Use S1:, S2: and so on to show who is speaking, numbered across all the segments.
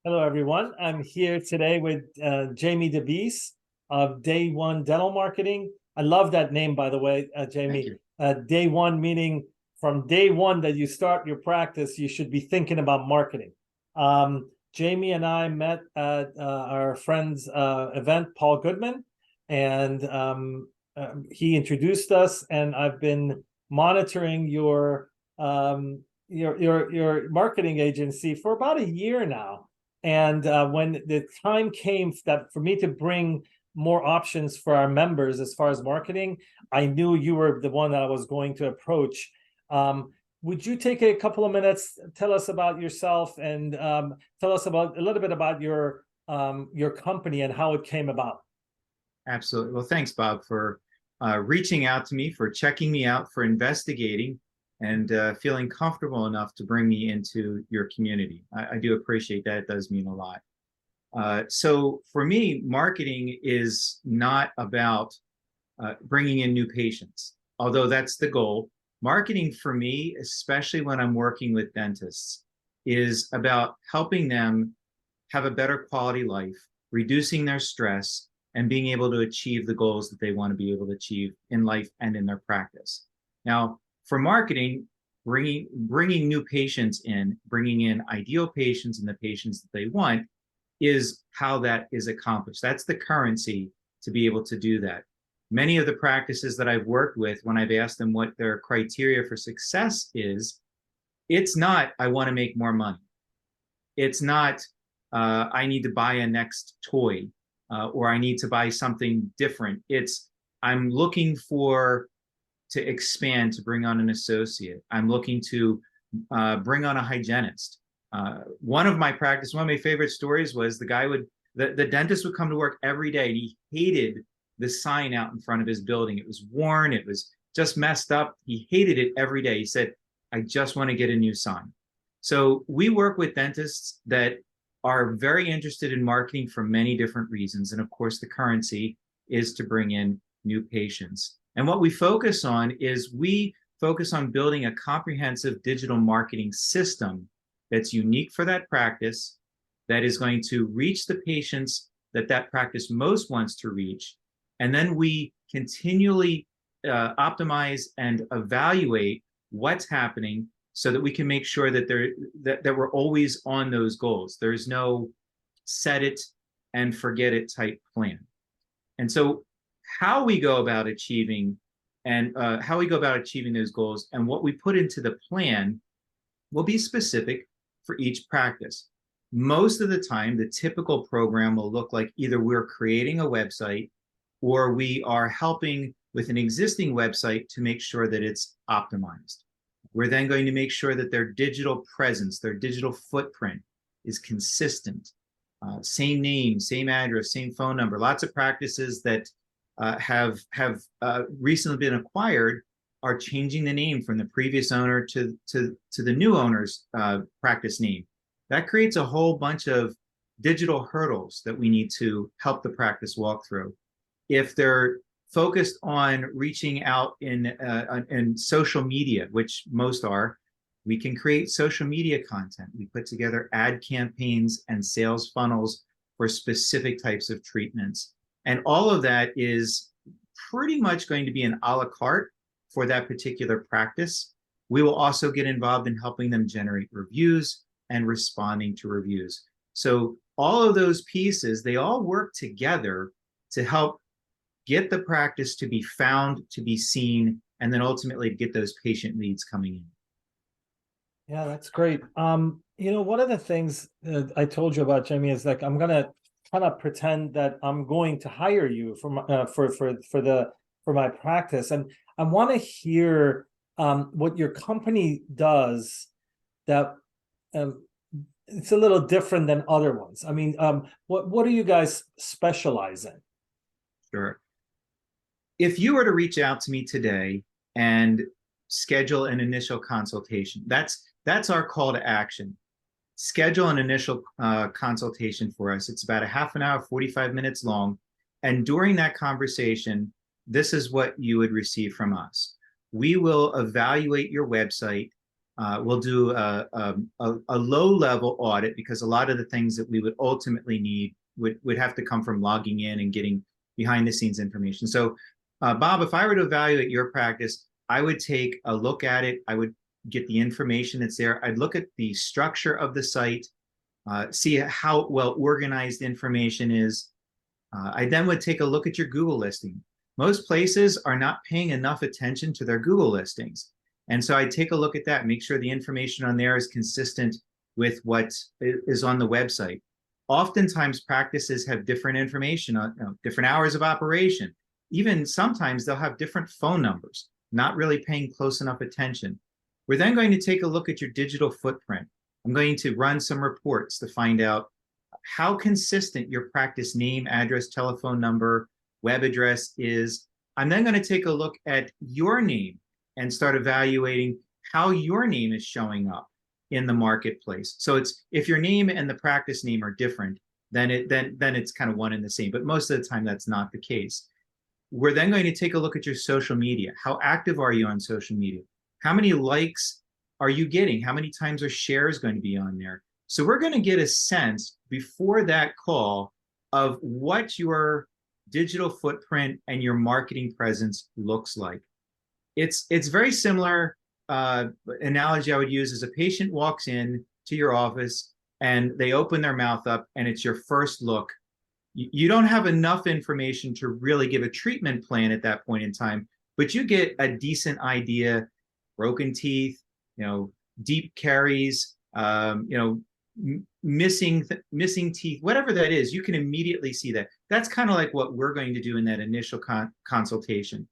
S1: Hello, everyone. I'm here today with Jamie DeBeese of Day One Dental Marketing. I love that name, by the way,
S2: Thank
S1: Jamie.
S2: you.
S1: Day one meaning from day one that you start your practice, you should be thinking about marketing. Jamie and I met at our friend's event, Paul Goodman, and he introduced us. And I've been monitoring your marketing agency for about a year now. And when the time came that for me to bring more options for our members as far as marketing, I knew you were the one that I was going to approach. Would you take a couple of minutes, tell us about yourself, and tell us about a little bit about your company and how it came about?
S2: Absolutely. Well, thanks, Bob, for reaching out to me, for checking me out, for investigating, and feeling comfortable enough to bring me into your community. I do appreciate that. It does mean a lot. So for me, marketing is not about bringing in new patients, although that's the goal. Marketing for me, especially when I'm working with dentists, is about helping them have a better quality life, reducing their stress, and being able to achieve the goals that they want to be able to achieve in life and in their practice. Now, for marketing, bringing new patients in, bringing in ideal patients and the patients that they want is how that is accomplished. That's the currency to be able to do that. Many of the practices that I've worked with, when I've asked them what their criteria for success is, it's not, I want to make more money. It's not, I need to buy a next toy or I need to buy something different. It's, I'm looking to expand, to bring on an associate. I'm looking to bring on a hygienist. One of my favorite stories was the dentist would come to work every day and he hated the sign out in front of his building. It was worn, it was just messed up. He hated it every day. He said, I just want to get a new sign. So we work with dentists that are very interested in marketing for many different reasons. And of course, the currency is to bring in new patients. And what we focus on is we focus on building a comprehensive digital marketing system that's unique for that practice, that is going to reach the patients that that practice most wants to reach. And then we continually optimize and evaluate what's happening so that we can make sure that that we're always on those goals. There's no set it and forget it type plan. And so how we go about achieving those goals and what we put into the plan will be specific for each practice. Most of the time, the typical program will look like either we're creating a website or we are helping with an existing website to make sure that it's optimized. We're then going to make sure that their digital presence, their digital footprint is consistent. Same name, same address, same phone number. Lots of practices that have recently been acquired are changing the name from the previous owner to the new owner's practice name. That creates a whole bunch of digital hurdles that we need to help the practice walk through. If they're focused on reaching out in social media, which most are, we can create social media content. We put together ad campaigns and sales funnels for specific types of treatments. And all of that is pretty much going to be an a la carte for that particular practice. We will also get involved in helping them generate reviews and responding to reviews. So all of those pieces, they all work together to help get the practice to be found, to be seen, and then ultimately to get those patient leads coming in.
S1: Yeah, that's great. One of the things I told you about, Jamie, is like I'm gonna kind of pretend that I'm going to hire you for my practice, and I want to hear what your company does that it's a little different than other ones. I mean, what do you guys specialize in?
S2: Sure. If you were to reach out to me today and schedule an initial consultation, that's our call to action. Schedule an initial consultation for us. It's about a half an hour, 45 minutes long. And during that conversation, this is what you would receive from us. We will evaluate your website We'll do a low-level audit because a lot of the things that we would ultimately need would have to come from logging in and getting behind-the-scenes information. So, Bob, if I were to evaluate your practice, I would take a look at it. I would get the information that's there. I'd look at the structure of the site, see how well organized information is. I then would take a look at your Google listing. Most places are not paying enough attention to their Google listings. And so I take a look at that, make sure the information on there is consistent with what is on the website. Oftentimes, practices have different information on different hours of operation. Even sometimes they'll have different phone numbers, not really paying close enough attention. We're then going to take a look at your digital footprint. I'm going to run some reports to find out how consistent your practice name, address, telephone number, web address is. I'm then going to take a look at your name and start evaluating how your name is showing up in the marketplace. So it's if your name and the practice name are different, then it's kind of one and the same. But most of the time, that's not the case. We're then going to take a look at your social media. How active are you on social media? How many likes are you getting? How many times are shares going to be on there? So we're going to get a sense before that call of what your digital footprint and your marketing presence looks like. It's very similar. Analogy I would use is a patient walks in to your office and they open their mouth up and it's your first look. You don't have enough information to really give a treatment plan at that point in time, but you get a decent idea. Broken teeth, deep caries, missing teeth, whatever that is, you can immediately see that. That's kind of like what we're going to do in that initial consultation.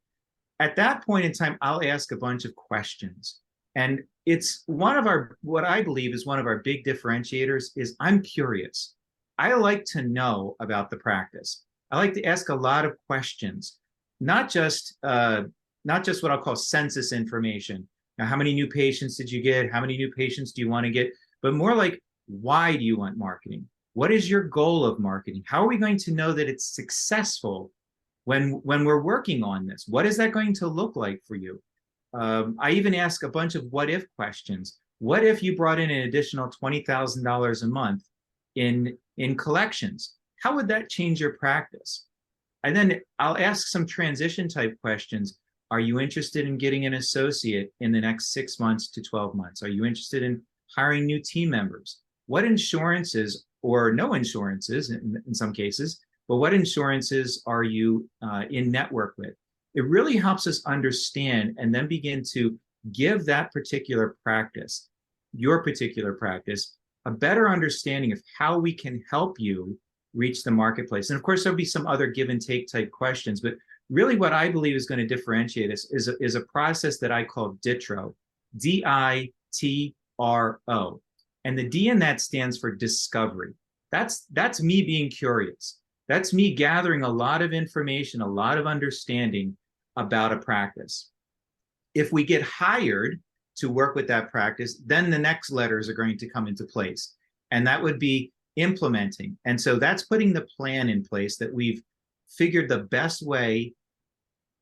S2: At that point in time, I'll ask a bunch of questions. And it's what I believe is one of our big differentiators is I'm curious. I like to know about the practice. I like to ask a lot of questions, not just what I'll call census information. Now, how many new patients did you get? How many new patients do you want to get? But more like, why do you want marketing? What is your goal of marketing? How are we going to know that it's successful when we're working on this? What is that going to look like for you? I even ask a bunch of what if questions. What if you brought in an additional $20,000 a month in collections? How would that change your practice? And then I'll ask some transition type questions. Are you interested in getting an associate in the next 6 months to 12 months? Are you interested in hiring new team members? What insurances or no insurances in some cases, but what insurances are you in network with? It really helps us understand and then begin to give that particular practice, your particular practice, a better understanding of how we can help you reach the marketplace. And of course, there'll be some other give and take type questions, but really what I believe is going to differentiate us is a process that I call DITRO, DITRO. And the D in that stands for discovery. That's me being curious. That's me gathering a lot of information, a lot of understanding about a practice. If we get hired to work with that practice, then the next letters are going to come into place. And that would be implementing. And so that's putting the plan in place that we've figured the best way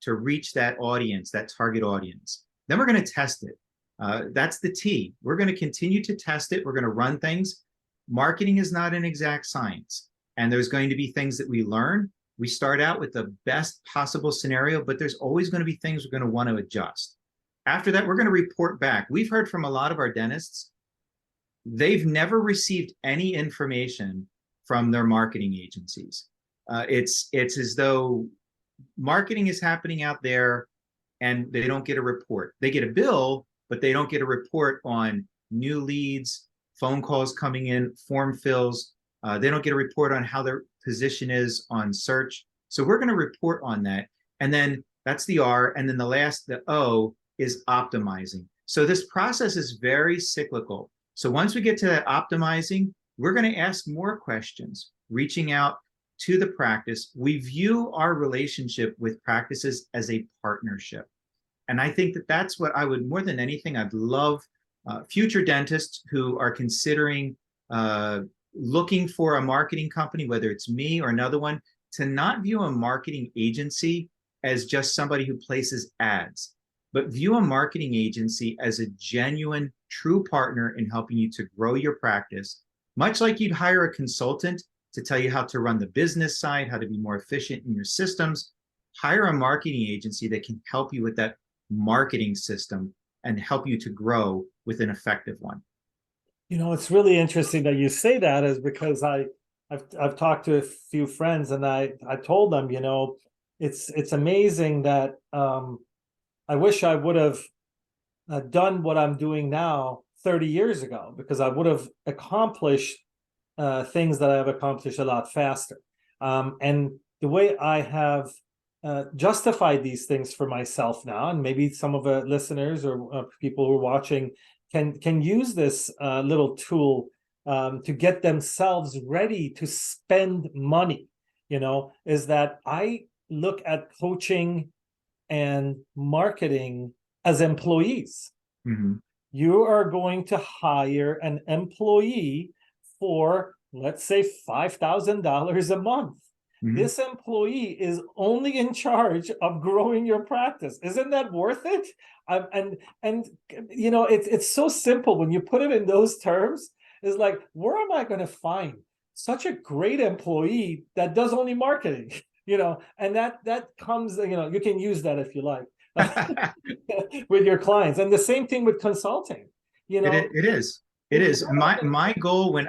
S2: to reach that audience, that target audience. Then we're going to test it. That's the T. We're going to continue to test it. We're going to run things. Marketing is not an exact science. And there's going to be things that we learn. We start out with the best possible scenario, but there's always going to be things we're going to want to adjust. After that, we're going to report back. We've heard from a lot of our dentists. They've never received any information from their marketing agencies. It's as though marketing is happening out there and they don't get a report. They get a bill, but they don't get a report on new leads, phone calls coming in, form fills. They don't get a report on how their position is on search. So we're going to report on that. And then that's the R. And then the O is optimizing. So this process is very cyclical. So once we get to that optimizing, we're going to ask more questions, reaching out to the practice. We view our relationship with practices as a partnership. And I think that that's what I would, more than anything, I'd love future dentists who are considering looking for a marketing company, whether it's me or another one, to not view a marketing agency as just somebody who places ads, but view a marketing agency as a genuine true partner in helping you to grow your practice, much like you'd hire a consultant to tell you how to run the business side, how to be more efficient in your systems. Hire a marketing agency that can help you with that marketing system and help you to grow with an effective one.
S1: You know, it's really interesting that you say that, is because I've talked to a few friends, and I told them, you know, it's amazing that I wish I would have done what I'm doing now 30 years ago, because I would have accomplished things that I have accomplished a lot faster. And the way I have justified these things for myself now, and maybe some of the listeners or people who are watching can use this little tool to get themselves ready to spend money, you know, is that I look at coaching and marketing as employees.
S2: Mm-hmm.
S1: You are going to hire an employee for, let's say, $5,000 a month.
S2: Mm-hmm.
S1: This employee is only in charge of growing your practice. Isn't that worth it? And you know, it's so simple when you put it in those terms. It's like, where am I going to find such a great employee that does only marketing? You know, and that comes, you know, you can use that if you like with your clients. And the same thing with consulting. You know,
S2: It is. It is. My goal when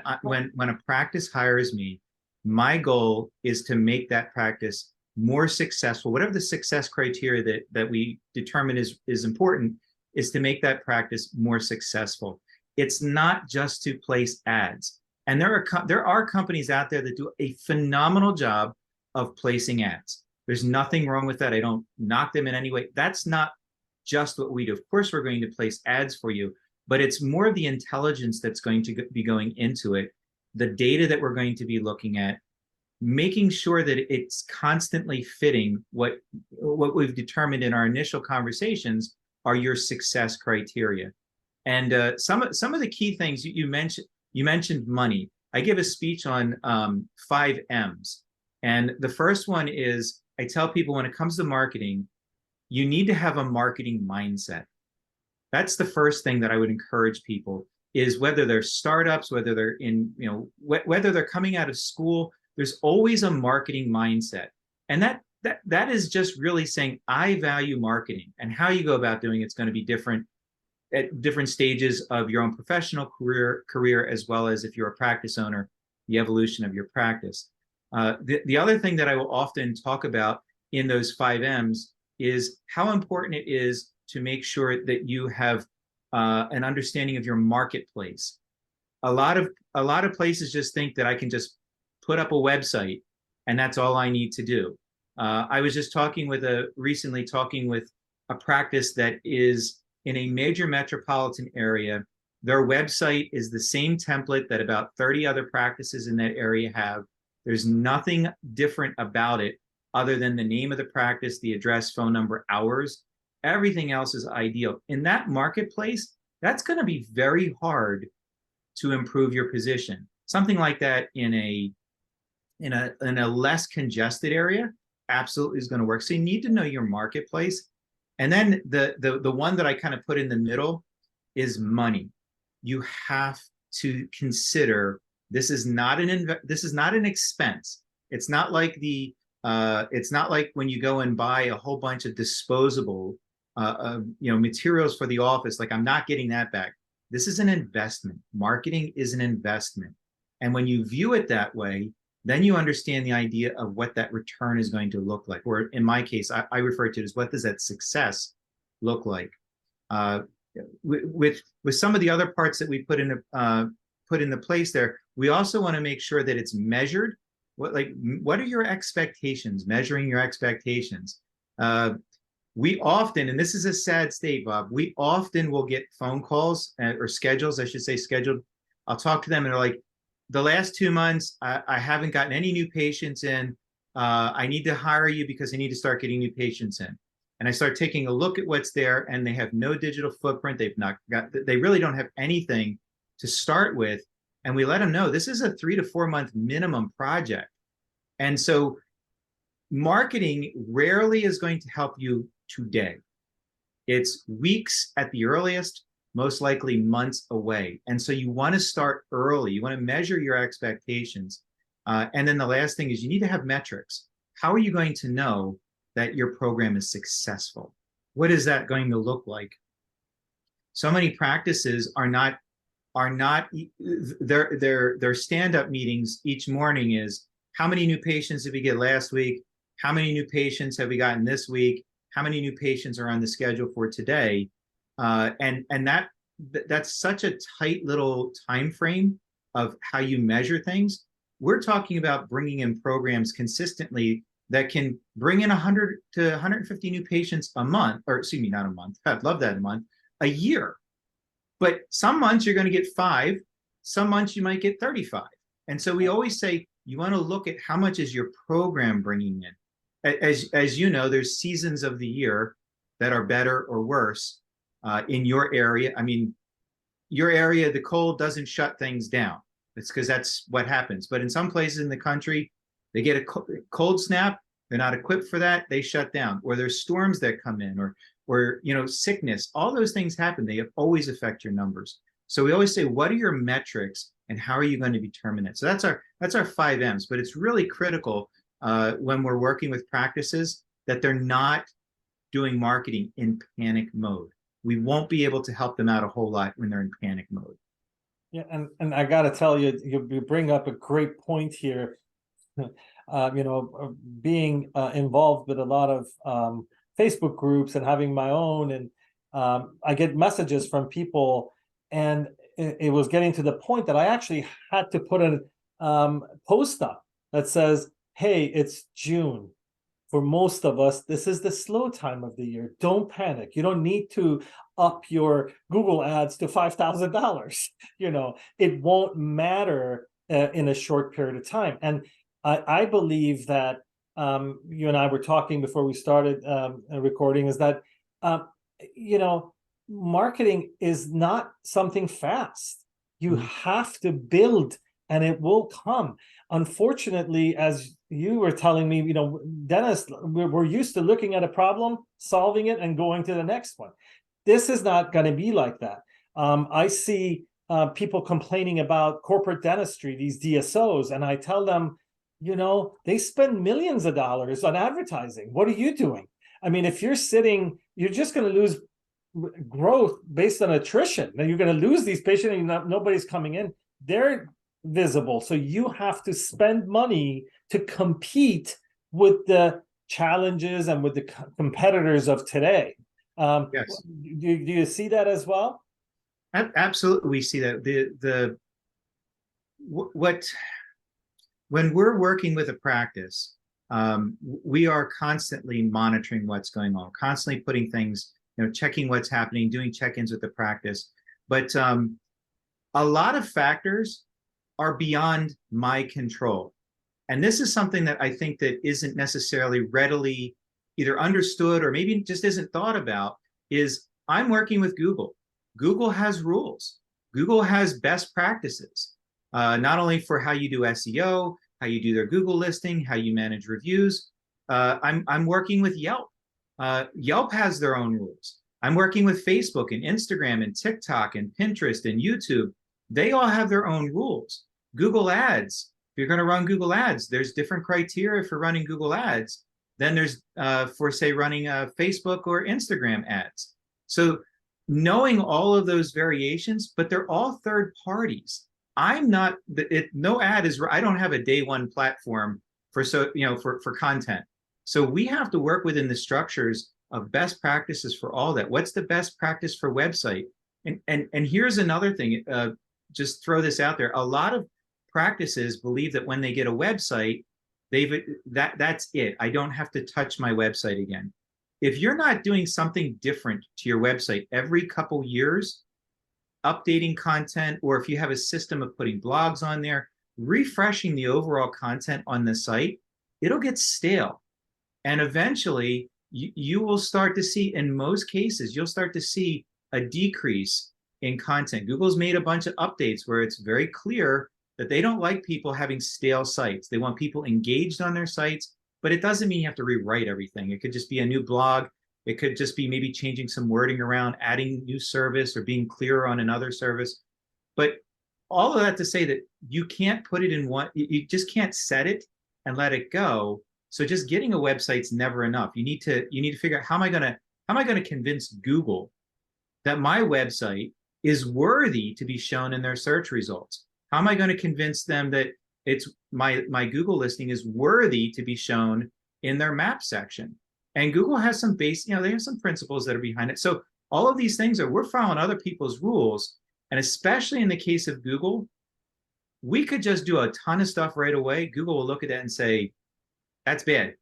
S2: a practice hires me, my goal is to make that practice more successful. Whatever the success criteria that we determine is important, is to make that practice more successful. It's not just to place ads. And there are companies out there that do a phenomenal job of placing ads. There's nothing wrong with that. I don't knock them in any way. That's not just what we do. Of course, we're going to place ads for you, but it's more of the intelligence that's going to be going into it, the data that we're going to be looking at, making sure that it's constantly fitting what we've determined in our initial conversations are your success criteria. And some of the key things you mentioned money. I give a speech on 5 M's. And the first one is, I tell people when it comes to marketing, you need to have a marketing mindset. That's the first thing that I would encourage people, is whether they're startups, whether they're in, you know, whether they're coming out of school, there's always a marketing mindset. And that is just really saying, I value marketing, and how you go about doing it's going to be different at different stages of your own professional career, as well as if you're a practice owner, the evolution of your practice. The other thing that I will often talk about in those 5 M's is how important it is to make sure that you have an understanding of your marketplace. A lot of places just think that I can just put up a website and that's all I need to do. I was just recently talking with a practice that is in a major metropolitan area. Their website is the same template that about 30 other practices in that area have. There's nothing different about it other than the name of the practice, the address, phone number, hours. Everything else is ideal. In that marketplace, that's going to be very hard to improve your position. Something like that in a less congested area absolutely is going to work. So you need to know your marketplace. And then the one that I kind of put in the middle is money. You have to consider this is not an expense. It's not like when you go and buy a whole bunch of disposable materials for the office. Like, I'm not getting that back. This is an investment. Marketing is an investment. And when you view it that way, then you understand the idea of what that return is going to look like. Or in my case, I refer to it as, what does that success look like? With some of the other parts that we put into place there, we also want to make sure that it's measured. What are your expectations? Measuring your expectations. We often, and this is a sad state, Bob, we often will get phone calls or schedules, I should say scheduled. I'll talk to them and they're like, the last 2 months, I haven't gotten any new patients in. I need to hire you because I need to start getting new patients in. And I start taking a look at what's there, and they have no digital footprint. They really don't have anything to start with. And we let them know this is a 3 to 4 month minimum project. And so marketing rarely is going to help you today. It's weeks at the earliest, most likely months away. And so you want to start early. You want to measure your expectations. And then the last thing is you need to have metrics. How are you going to know that your program is successful? What is that going to look like? So many practices are not their stand-up meetings each morning is how many new patients did we get last week? How many new patients have we gotten this week? How many new patients are on the schedule for today? And that's such a tight little time frame of how you measure things. We're talking about bringing in programs consistently that can bring in 100 to 150 new patients a month, or excuse me, not a month. I'd love that a month, a year. But some months you're going to get 5, some months you might get 35. And so we always say you want to look at how much is your program bringing in. As you know, there's seasons of the year that are better or worse in your area. I mean, your area, the cold doesn't shut things down. It's because that's what happens. But in some places in the country, they get a cold snap. They're not equipped for that. They shut down. Or there's storms that come in, or sickness. All those things happen. They always affect your numbers. So we always say, what are your metrics and how are you going to determine it? So that's our 5 M's. But it's really critical when we're working with practices that they're not doing marketing in panic mode. We won't be able to help them out a whole lot when they're in panic mode.
S1: Yeah, and I got to tell you, you bring up a great point here. Being involved with a lot of Facebook groups and having my own, and I get messages from people, and it was getting to the point that I actually had to put a post up that says, hey, it's June. For most of us, this is the slow time of the year. Don't panic. You don't need to up your Google ads to $5,000. It won't matter in a short period of time. And I believe that you and I were talking before we started recording is that, marketing is not something fast. You have to build and it will come. Unfortunately, as you were telling me, dentists, we're used to looking at a problem, solving it, and going to the next one. This is not going to be like that. I see people complaining about corporate dentistry, these DSOs, and I tell them, they spend millions of dollars on advertising. What are you doing? I mean, if you're sitting, you're just going to lose growth based on attrition. Then you're going to lose these patients and nobody's coming in. They're visible. So you have to spend money to compete with the challenges and with the competitors of today.
S2: Yes.
S1: Do you see that as well?
S2: Absolutely, we see that. When we're working with a practice, we are constantly monitoring what's going on, constantly putting things, checking what's happening, doing check-ins with the practice. But a lot of factors are beyond my control. And this is something that I think that isn't necessarily readily either understood or maybe just isn't thought about, is I'm working with Google. Google has rules. Google has best practices, not only for how you do SEO, how you do their Google listing, how you manage reviews. I'm working with Yelp. Yelp has their own rules. I'm working with Facebook and Instagram and TikTok and Pinterest and YouTube. They all have their own rules. Google Ads, if you're going to run Google Ads, there's different criteria for running Google Ads than there's for, say, running Facebook or Instagram ads. So knowing all of those variations, but they're all third parties. I'm not, no ad is, I don't have a day one platform for content. So we have to work within the structures of best practices for all that. What's the best practice for website? And here's another thing, just throw this out there. A lot of practices believe that when they get a website, that's it. I don't have to touch my website again. If you're not doing something different to your website every couple years, updating content, or if you have a system of putting blogs on there, refreshing the overall content on the site, it'll get stale. And eventually you will start to see, in most cases, you'll start to see a decrease in content. Google's made a bunch of updates where it's very clear that they don't like people having stale sites. They want people engaged on their sites, but it doesn't mean you have to rewrite everything. It could just be a new blog. It could just be maybe changing some wording around, adding new service or being clearer on another service. But all of that to say that you can't put it in one, you just can't set it and let it go. So just getting a website's never enough. You need to figure out how am I gonna convince Google that my website is worthy to be shown in their search results? How am I going to convince them that it's my Google listing is worthy to be shown in their map section? And Google has some base, they have some principles that are behind it. So all of these things we're following other people's rules. And especially in the case of Google, we could just do a ton of stuff right away. Google will look at that and say, that's bad.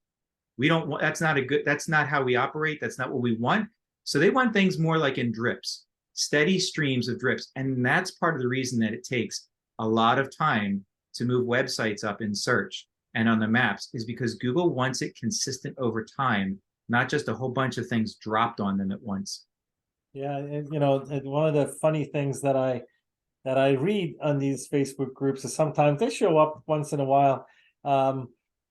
S2: We don't want, that's not how we operate. That's not what we want. So they want things more like in drips, steady streams of drips. And that's part of the reason that it takes a lot of time to move websites up in search and on the maps, is because Google wants it consistent over time, not just a whole bunch of things dropped on them at once.
S1: Yeah, and one of the funny things that I read on these Facebook groups is sometimes they show up once in a while.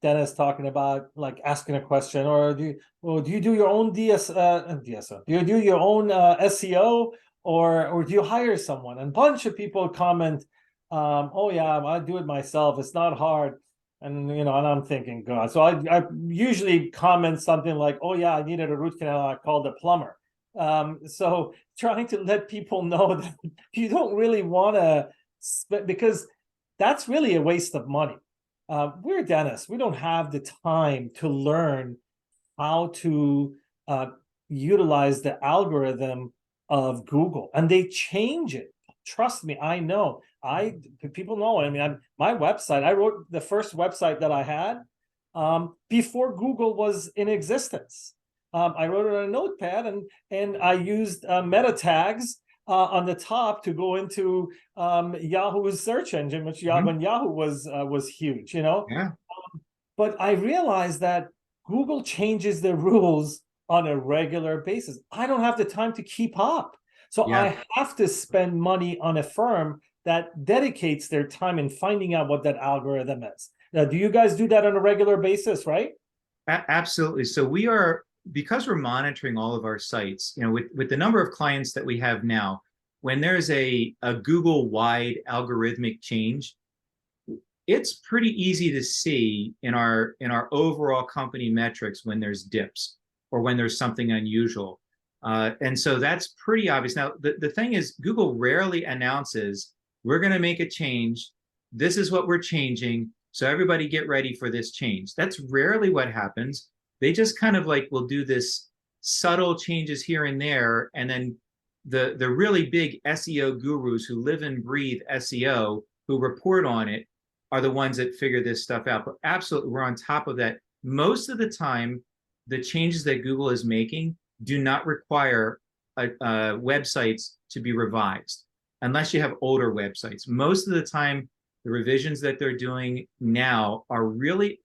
S1: Dennis talking about like asking a question, or do you do your own DSO? Do you do your own SEO, or do you hire someone? And a bunch of people comment, oh yeah, I do it myself. It's not hard. And and I'm thinking, God. So I usually comment something like, oh yeah, I needed a root canal. I called a plumber. So trying to let people know that you don't really want to because that's really a waste of money. We're dentists. We don't have the time to learn how to utilize the algorithm of Google, and they change it. Trust me, I know. People know. I mean, my website. I wrote the first website that I had before Google was in existence. I wrote it on a notepad, and I used meta tags on the top to go into Yahoo's search engine, which when Yahoo was huge,
S2: Yeah.
S1: But I realized that Google changes the rules on a regular basis. I don't have the time to keep up. So
S2: Yeah.
S1: I have to spend money on a firm that dedicates their time in finding out what that algorithm is. Now, do you guys do that on a regular basis, right?
S2: Absolutely. So because we're monitoring all of our sites, with the number of clients that we have now, when there's a Google-wide algorithmic change, it's pretty easy to see in our overall company metrics when there's dips or when there's something unusual. And so that's pretty obvious. Now, the thing is, Google rarely announces, we're going to make a change. This is what we're changing. So everybody get ready for this change. That's rarely what happens. They just kind of will do this subtle changes here and there. And then the really big SEO gurus who live and breathe SEO, who report on it, are the ones that figure this stuff out. But absolutely, we're on top of that. Most of the time, the changes that Google is making do not require websites to be revised, unless you have older websites. Most of the time, the revisions that they're doing now are really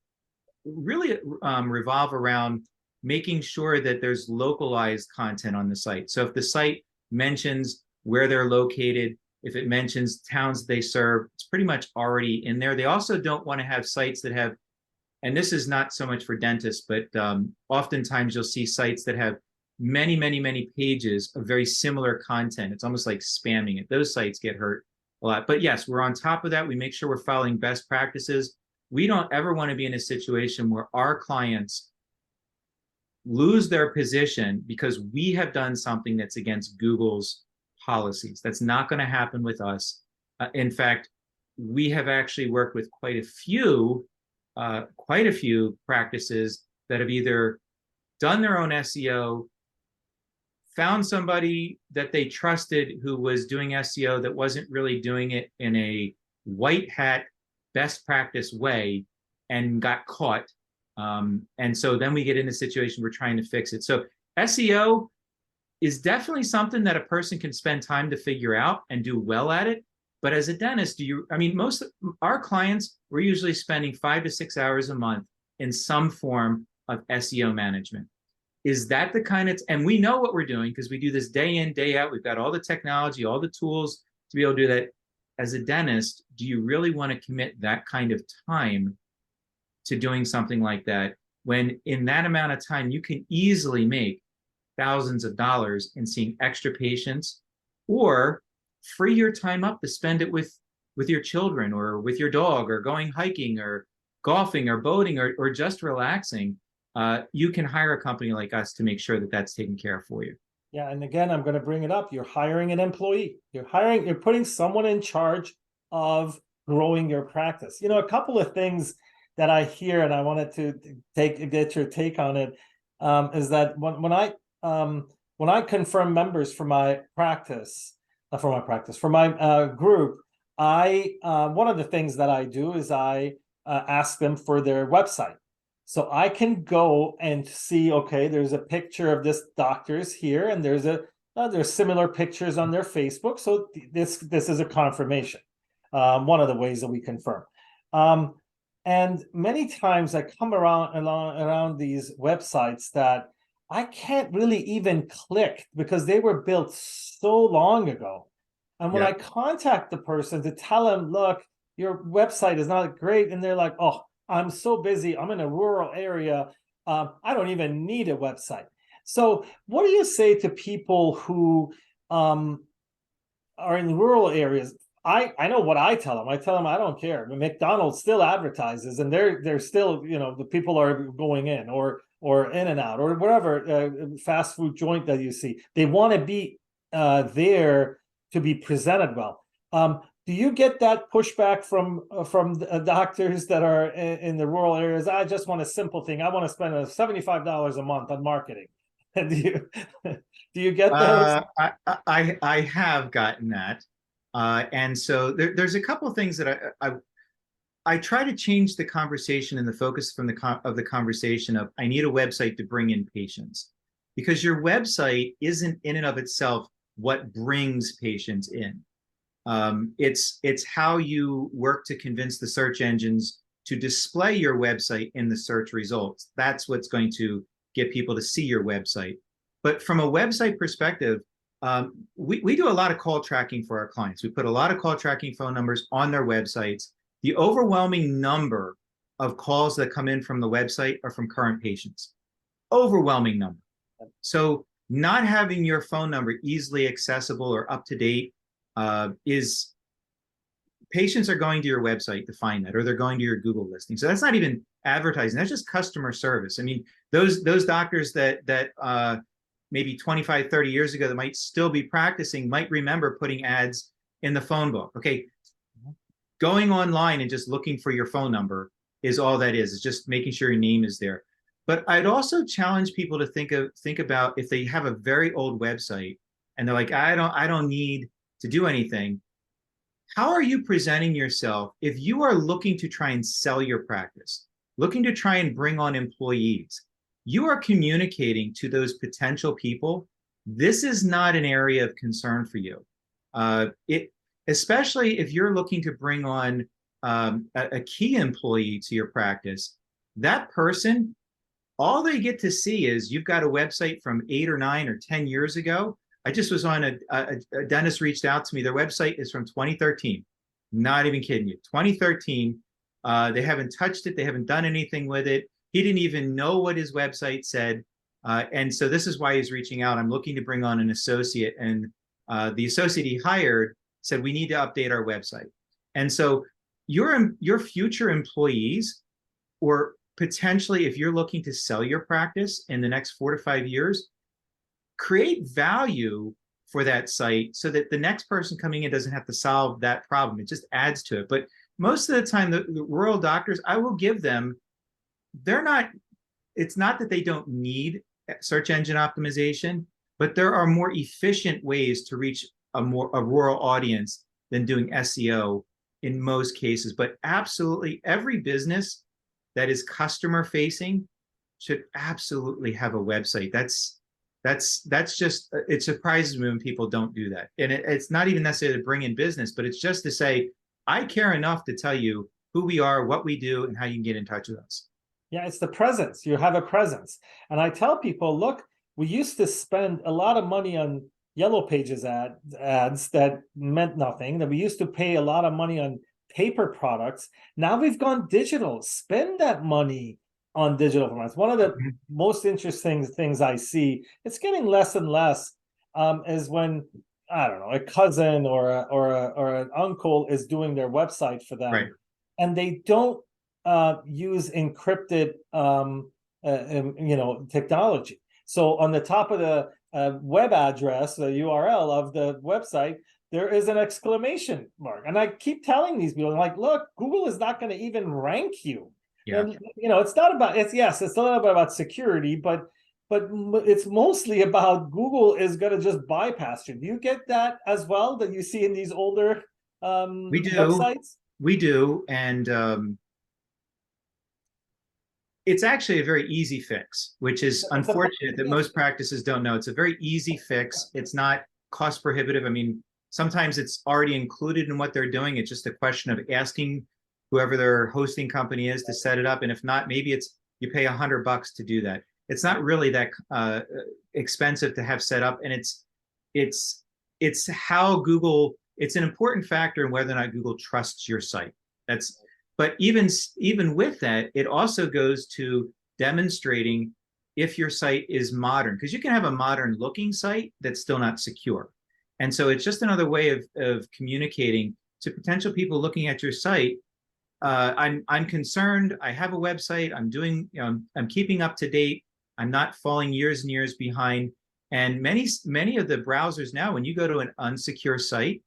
S2: revolve around making sure that there's localized content on the site. So if the site mentions where they're located, if it mentions towns they serve, it's pretty much already in there. They also don't want to have sites that have, and this is not so much for dentists, but oftentimes you'll see sites that have many, many, many pages of very similar content. It's almost like spamming it. Those sites get hurt a lot. But yes, we're on top of that. We make sure we're following best practices. We don't ever want to be in a situation where our clients lose their position because we have done something that's against Google's policies. That's not going to happen with us. In fact, we have actually worked with quite a few practices that have either done their own SEO, found somebody that they trusted who was doing SEO that wasn't really doing it in a white hat best practice way, and got caught. And so then we get in a situation we're trying to fix it. So SEO is definitely something that a person can spend time to figure out and do well at it. But as a dentist, most of our clients, we're usually spending 5 to 6 hours a month in some form of SEO management. Is that the kind of, and we know what we're doing because we do this day in, day out. We've got all the technology, all the tools to be able to do that. As a dentist, do you really want to commit that kind of time to doing something like that, when in that amount of time you can easily make thousands of dollars in seeing extra patients, or free your time up to spend it with your children or with your dog or going hiking or golfing or boating or just relaxing. You can hire a company like us to make sure that that's taken care of for you.
S1: Yeah, and again, I'm going to bring it up. You're hiring an employee. You're putting someone in charge of growing your practice. You know, a couple of things that I hear, and I wanted to get your take on it, is that when I confirm members for my practice, for my group, I one of the things that I do is I ask them for their website. So I can go and see, okay, there's a picture of this doctor's here, and there's similar pictures on their Facebook. So this is a confirmation. One of the ways that we confirm. And many times I come around these websites that I can't really even click because they were built so long ago. And when I contact the person to tell them, look, your website is not great, and they're like, oh, I'm so busy. I'm in a rural area. I don't even need a website. So what do you say to people who are in rural areas? I know what I tell them. I tell them I don't care. McDonald's still advertises, and they're still, you know, the people are going in or In and Out or whatever fast food joint that you see. They want to be there to be presented well. Do you get that pushback from doctors that are in the rural areas? I just want a simple thing. I want to spend $75 a month on marketing. Do you do you get those?
S2: I have gotten that, and so there's a couple of things that I try to change the conversation and the focus from the conversation of I need a website to bring in patients, because your website isn't in and of itself what brings patients in. It's how you work to convince the search engines to display your website in the search results. That's what's going to get people to see your website. But from a website perspective, we do a lot of call tracking for our clients. We put a lot of call tracking phone numbers on their websites. The overwhelming number of calls that come in from the website are from current patients. Overwhelming number. So not having your phone number easily accessible or up to date is patients are going to your website to find that, or they're going to your Google listing. So that's not even advertising. That's just customer service. I mean, those doctors that maybe 25, 30 years ago that might still be practicing might remember putting ads in the phone book. Okay, going online and just looking for your phone number is all that is. It's just making sure your name is there. But I'd also challenge people to think about if they have a very old website and they're like, I don't need to do anything. How are you presenting yourself if you are looking to try and sell your practice, looking to try and bring on employees? You are communicating to those potential people, this is not an area of concern for you. Especially if you're looking to bring on a key employee to your practice, that person, all they get to see is you've got a website from 8 or 9 or 10 years ago. I just was on a dentist reached out to me. Their website is from 2013. Not even kidding you. 2013. They haven't touched it. They haven't done anything with it. He didn't even know what his website said. And so this is why he's reaching out. I'm looking to bring on an associate. And the associate he hired said, we need to update our website. And so your future employees, or potentially if you're looking to sell your practice in the next 4 to 5 years, create value for that site so that the next person coming in doesn't have to solve that problem. It just adds to it. But most of the time, the rural doctors, I will give them, it's not that they don't need search engine optimization, but there are more efficient ways to reach a rural audience than doing SEO in most cases. But absolutely every business that is customer facing should absolutely have a website. That's just, it surprises me when people don't do that. And it's not even necessarily to bring in business, but it's just to say, I care enough to tell you who we are, what we do, and how you can get in touch with us.
S1: Yeah, it's the presence. You have a presence. And I tell people, look, we used to spend a lot of money on yellow pages ads that meant nothing, that we used to pay a lot of money on paper products. Now we've gone digital. Spend that money on digital formats. One of the
S2: Mhm.
S1: most interesting things I see, it's getting less and less, is when, I don't know, a cousin or an uncle is doing their website for
S2: Right.
S1: them, and they don't use encrypted technology. So on the top of the web address, the URL of the website, there is an exclamation mark. And I keep telling these people, like, look, Google is not going to even rank you.
S2: Yeah.
S1: And it's not about, it's, yes, it's a little bit about security, but it's mostly about Google is going to just bypass you. Do you get that as well, that you see in these older
S2: We do.
S1: websites?
S2: We do. And it's actually a very easy fix, which is
S1: It's a
S2: unfortunate that most practices don't know. It's a very easy fix. It's not cost prohibitive. I mean, sometimes it's already included in what they're doing. It's just a question of asking whoever their hosting company is to set it up. And if not, maybe it's you pay $100 to do that. It's not really that expensive to have set up. And it's how Google, it's an important factor in whether or not Google trusts your site. But even with that, it also goes to demonstrating if your site is modern, because you can have a modern looking site that's still not secure. And so it's just another way of communicating to potential people looking at your site. I'm concerned. I have a website. I'm doing, I'm keeping up to date. I'm not falling years and years behind. And many of the browsers now, when you go to an unsecure site,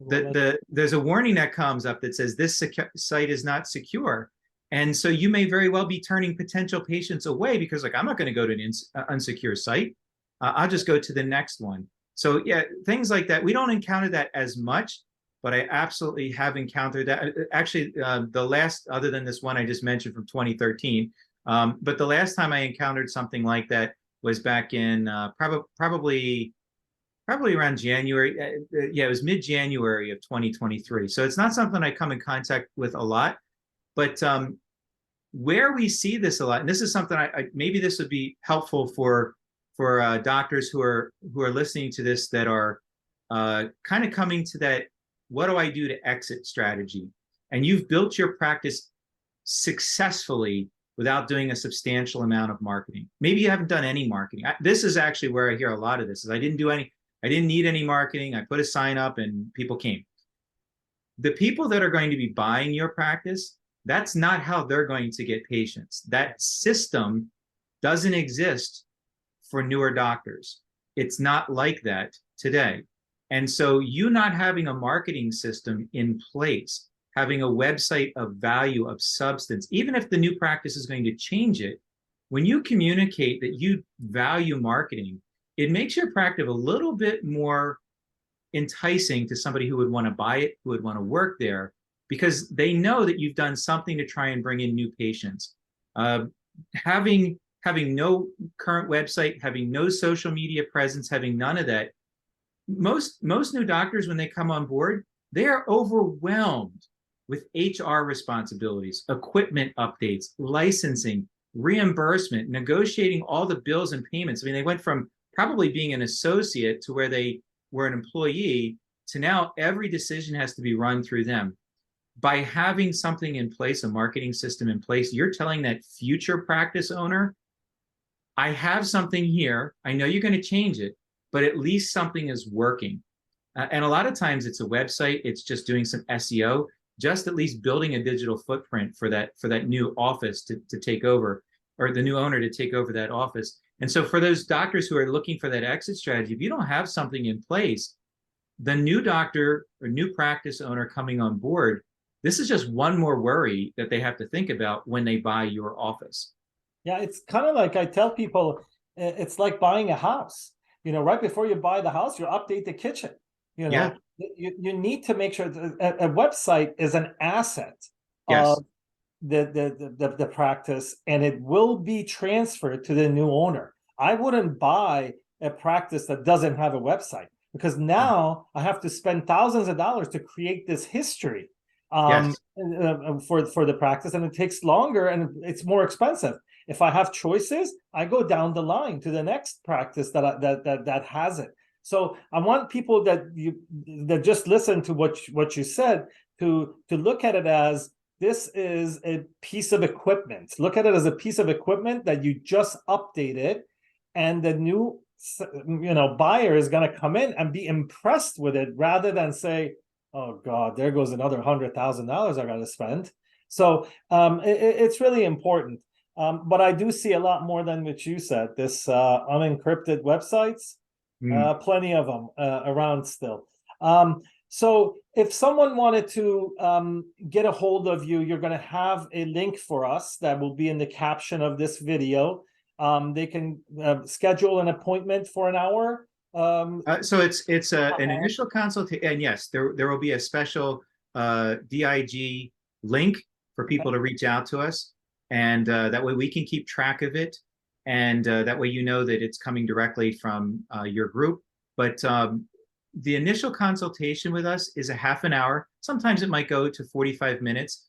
S2: there's a warning that comes up that says this site is not secure. And so you may very well be turning potential patients away because, like, I'm not going to go to an unsecure site. I'll just go to the next one. So yeah, things like that. We don't encounter that as much, but I absolutely have encountered that. Actually, the last, other than this one I just mentioned from 2013, but the last time I encountered something like that was back in probably around January. Yeah, it was mid-January of 2023. So it's not something I come in contact with a lot, but where we see this a lot, and this is something I maybe this would be helpful for doctors who are listening to this that are kind of coming to that, what do I do to exit strategy? And you've built your practice successfully without doing a substantial amount of marketing. Maybe you haven't done any marketing. This is actually where I hear a lot of this, is I didn't need any marketing. I put a sign up and people came. The people that are going to be buying your practice, that's not how they're going to get patients. That system doesn't exist for newer doctors. It's not like that today. And so you not having a marketing system in place, having a website of value, of substance, even if the new practice is going to change it, when you communicate that you value marketing, it makes your practice a little bit more enticing to somebody who would want to buy it, who would want to work there, because they know that you've done something to try and bring in new patients. Having no current website, having no social media presence, having none of that, most new doctors, when they come on board, they are overwhelmed with HR responsibilities, equipment updates, licensing, reimbursement, negotiating all the bills and payments. I mean, they went from probably being an associate to where they were an employee to now every decision has to be run through them. By having something in place, a marketing system in place, you're telling that future practice owner, I have something here. I know you're going to change it, but at least something is working. And a lot of times it's a website. It's just doing some SEO, just at least building a digital footprint for that new office to take over, or the new owner to take over that office. And so for those doctors who are looking for that exit strategy, if you don't have something in place, the new doctor or new practice owner coming on board, this is just one more worry that they have to think about when they buy your office.
S1: Yeah, it's kind of like I tell people, it's like buying a house. Right before you buy the house, you update the kitchen.
S2: Yeah.
S1: You need to make sure that a website is an asset
S2: Yes.
S1: of the practice, and it will be transferred to the new owner. I wouldn't buy a practice that doesn't have a website, because now I have to spend thousands of dollars to create this history
S2: Yes.
S1: for the practice, and it takes longer and it's more expensive. If I have choices, I go down the line to the next practice that has it. So I want people that just listen to what you said to look at it as This is a piece of equipment. Look at it as a piece of equipment that you just updated, and the new buyer is going to come in and be impressed with it rather than say, oh God, there goes another $100,000 I got to spend. So it's really important. But I do see a lot more than what you said. This unencrypted websites, plenty of them around still. So if someone wanted to get a hold of you, you're going to have a link for us that will be in the caption of this video. They can schedule an appointment for an hour.
S2: So it's an initial consultation, and yes, there will be a special DIG link for people to reach out to us, and that way we can keep track of it, and that way you know that it's coming directly from your group. But the initial consultation with us is a half an hour. Sometimes it might go to 45 minutes.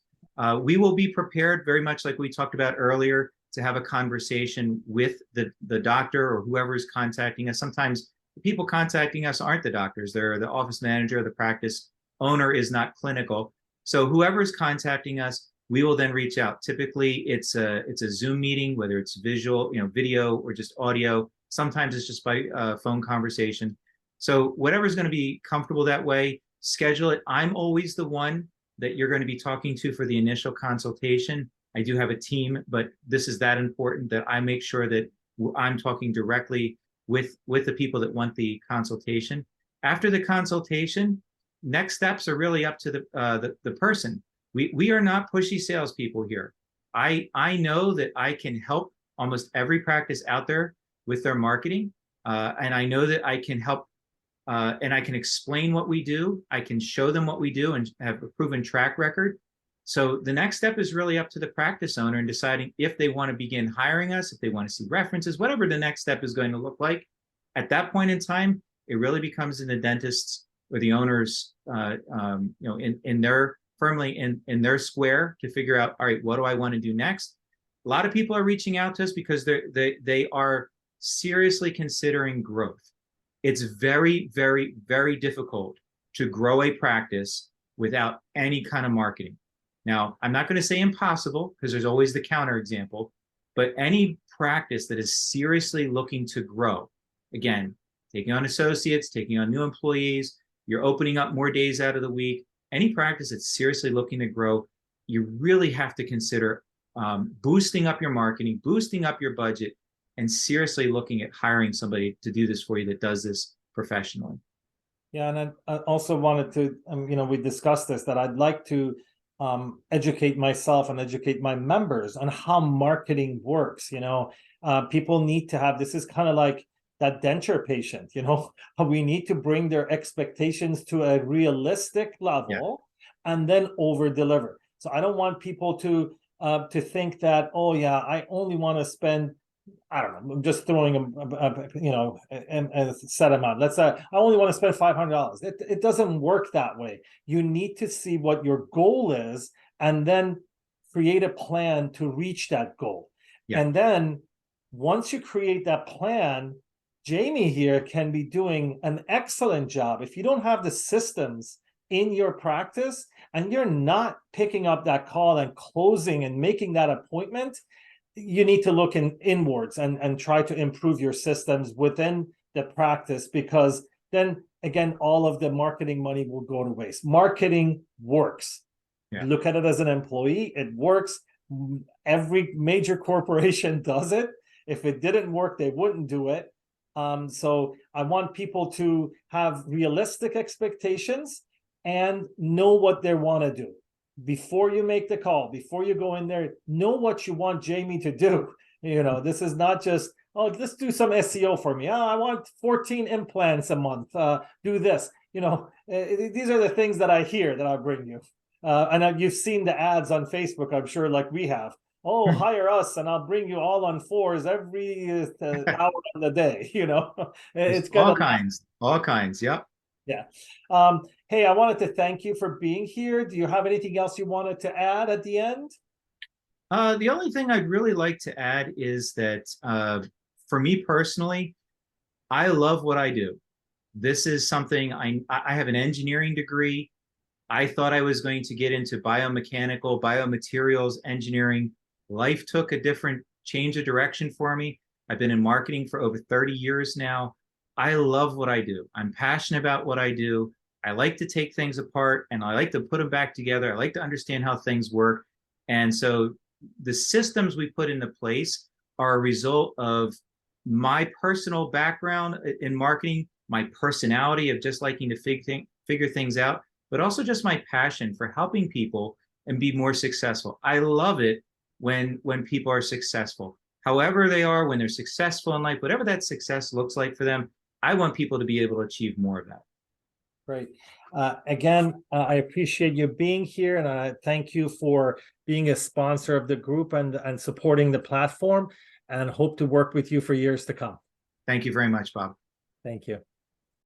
S2: We will be prepared, very much like we talked about earlier, to have a conversation with the doctor or whoever is contacting us. Sometimes the people contacting us aren't the doctors. They're the office manager, the practice owner is not clinical. So whoever is contacting us, we will then reach out. Typically, it's a Zoom meeting, whether it's visual, video, or just audio. Sometimes it's just by phone conversation. So whatever's going to be comfortable that way, schedule it. I'm always the one that you're going to be talking to for the initial consultation. I do have a team, but this is that important that I make sure that I'm talking directly with the people that want the consultation. After the consultation, next steps are really up to the person. We are not pushy salespeople here. I know that I can help almost every practice out there with their marketing, and I know that I can help. And I can explain what we do. I can show them what we do and have a proven track record. So the next step is really up to the practice owner in deciding if they want to begin hiring us, if they want to see references, whatever the next step is going to look like. At that point in time, it really becomes in the dentist's or the owner's, in their firmly in their square to figure out, all right, what do I want to do next? A lot of people are reaching out to us because they are seriously considering growth. It's very, very, very difficult to grow a practice without any kind of marketing. Now, I'm not going to say impossible because there's always the counterexample, but any practice that is seriously looking to grow, again, taking on associates, taking on new employees, you're opening up more days out of the week, any practice that's seriously looking to grow, you really have to consider boosting up your marketing, boosting up your budget, and seriously looking at hiring somebody to do this for you that does this professionally.
S1: Yeah, and I also wanted to, we discussed this, that I'd like to educate myself and educate my members on how marketing works. People need to have, this is kind of like that denture patient, we need to bring their expectations to a realistic level and then over deliver. So I don't want people to think that, oh yeah, I only want to spend, I don't know, I'm just throwing a set amount. Let's say I only want to spend $500. It doesn't work that way. You need to see what your goal is and then create a plan to reach that goal. Yeah. And then once you create that plan, Jamie here can be doing an excellent job. If you don't have the systems in your practice and you're not picking up that call and closing and making that appointment, you need to look inwards and try to improve your systems within the practice, because then again, all of the marketing money will go to waste. Marketing works. Yeah. Look at it as an employee. It works. Every major corporation does it. If it didn't work, they wouldn't do it. So I want people to have realistic expectations and know what they want to do. Before you make the call, before you go in there, know what you want Jamie to do. This is not just, oh, let's do some SEO for me. Oh, I want 14 implants a month. Do this. These are the things that I hear that I'll bring you. And you've seen the ads on Facebook, I'm sure, like we have. Oh, hire us and I'll bring you all on fours every hour of the day. It's
S2: all kinds. Yep.
S1: Yeah. Hey, I wanted to thank you for being here. Do you have anything else you wanted to add at the end?
S2: The only thing I'd really like to add is that for me personally, I love what I do. This is something I have an engineering degree. I thought I was going to get into biomechanical, biomaterials engineering. Life took a different change of direction for me. I've been in marketing for over 30 years now. I love what I do. I'm passionate about what I do. I like to take things apart and I like to put them back together. I like to understand how things work. And so the systems we put into place are a result of my personal background in marketing, my personality of just liking to figure things out, but also just my passion for helping people and be more successful. I love it when people are successful. However they are, when they're successful in life, whatever that success looks like for them, I want people to be able to achieve more of that.
S1: Great. Again, I appreciate you being here, and I thank you for being a sponsor of the group and supporting the platform, and hope to work with you for years to come.
S2: Thank you very much, Bob.
S1: Thank you.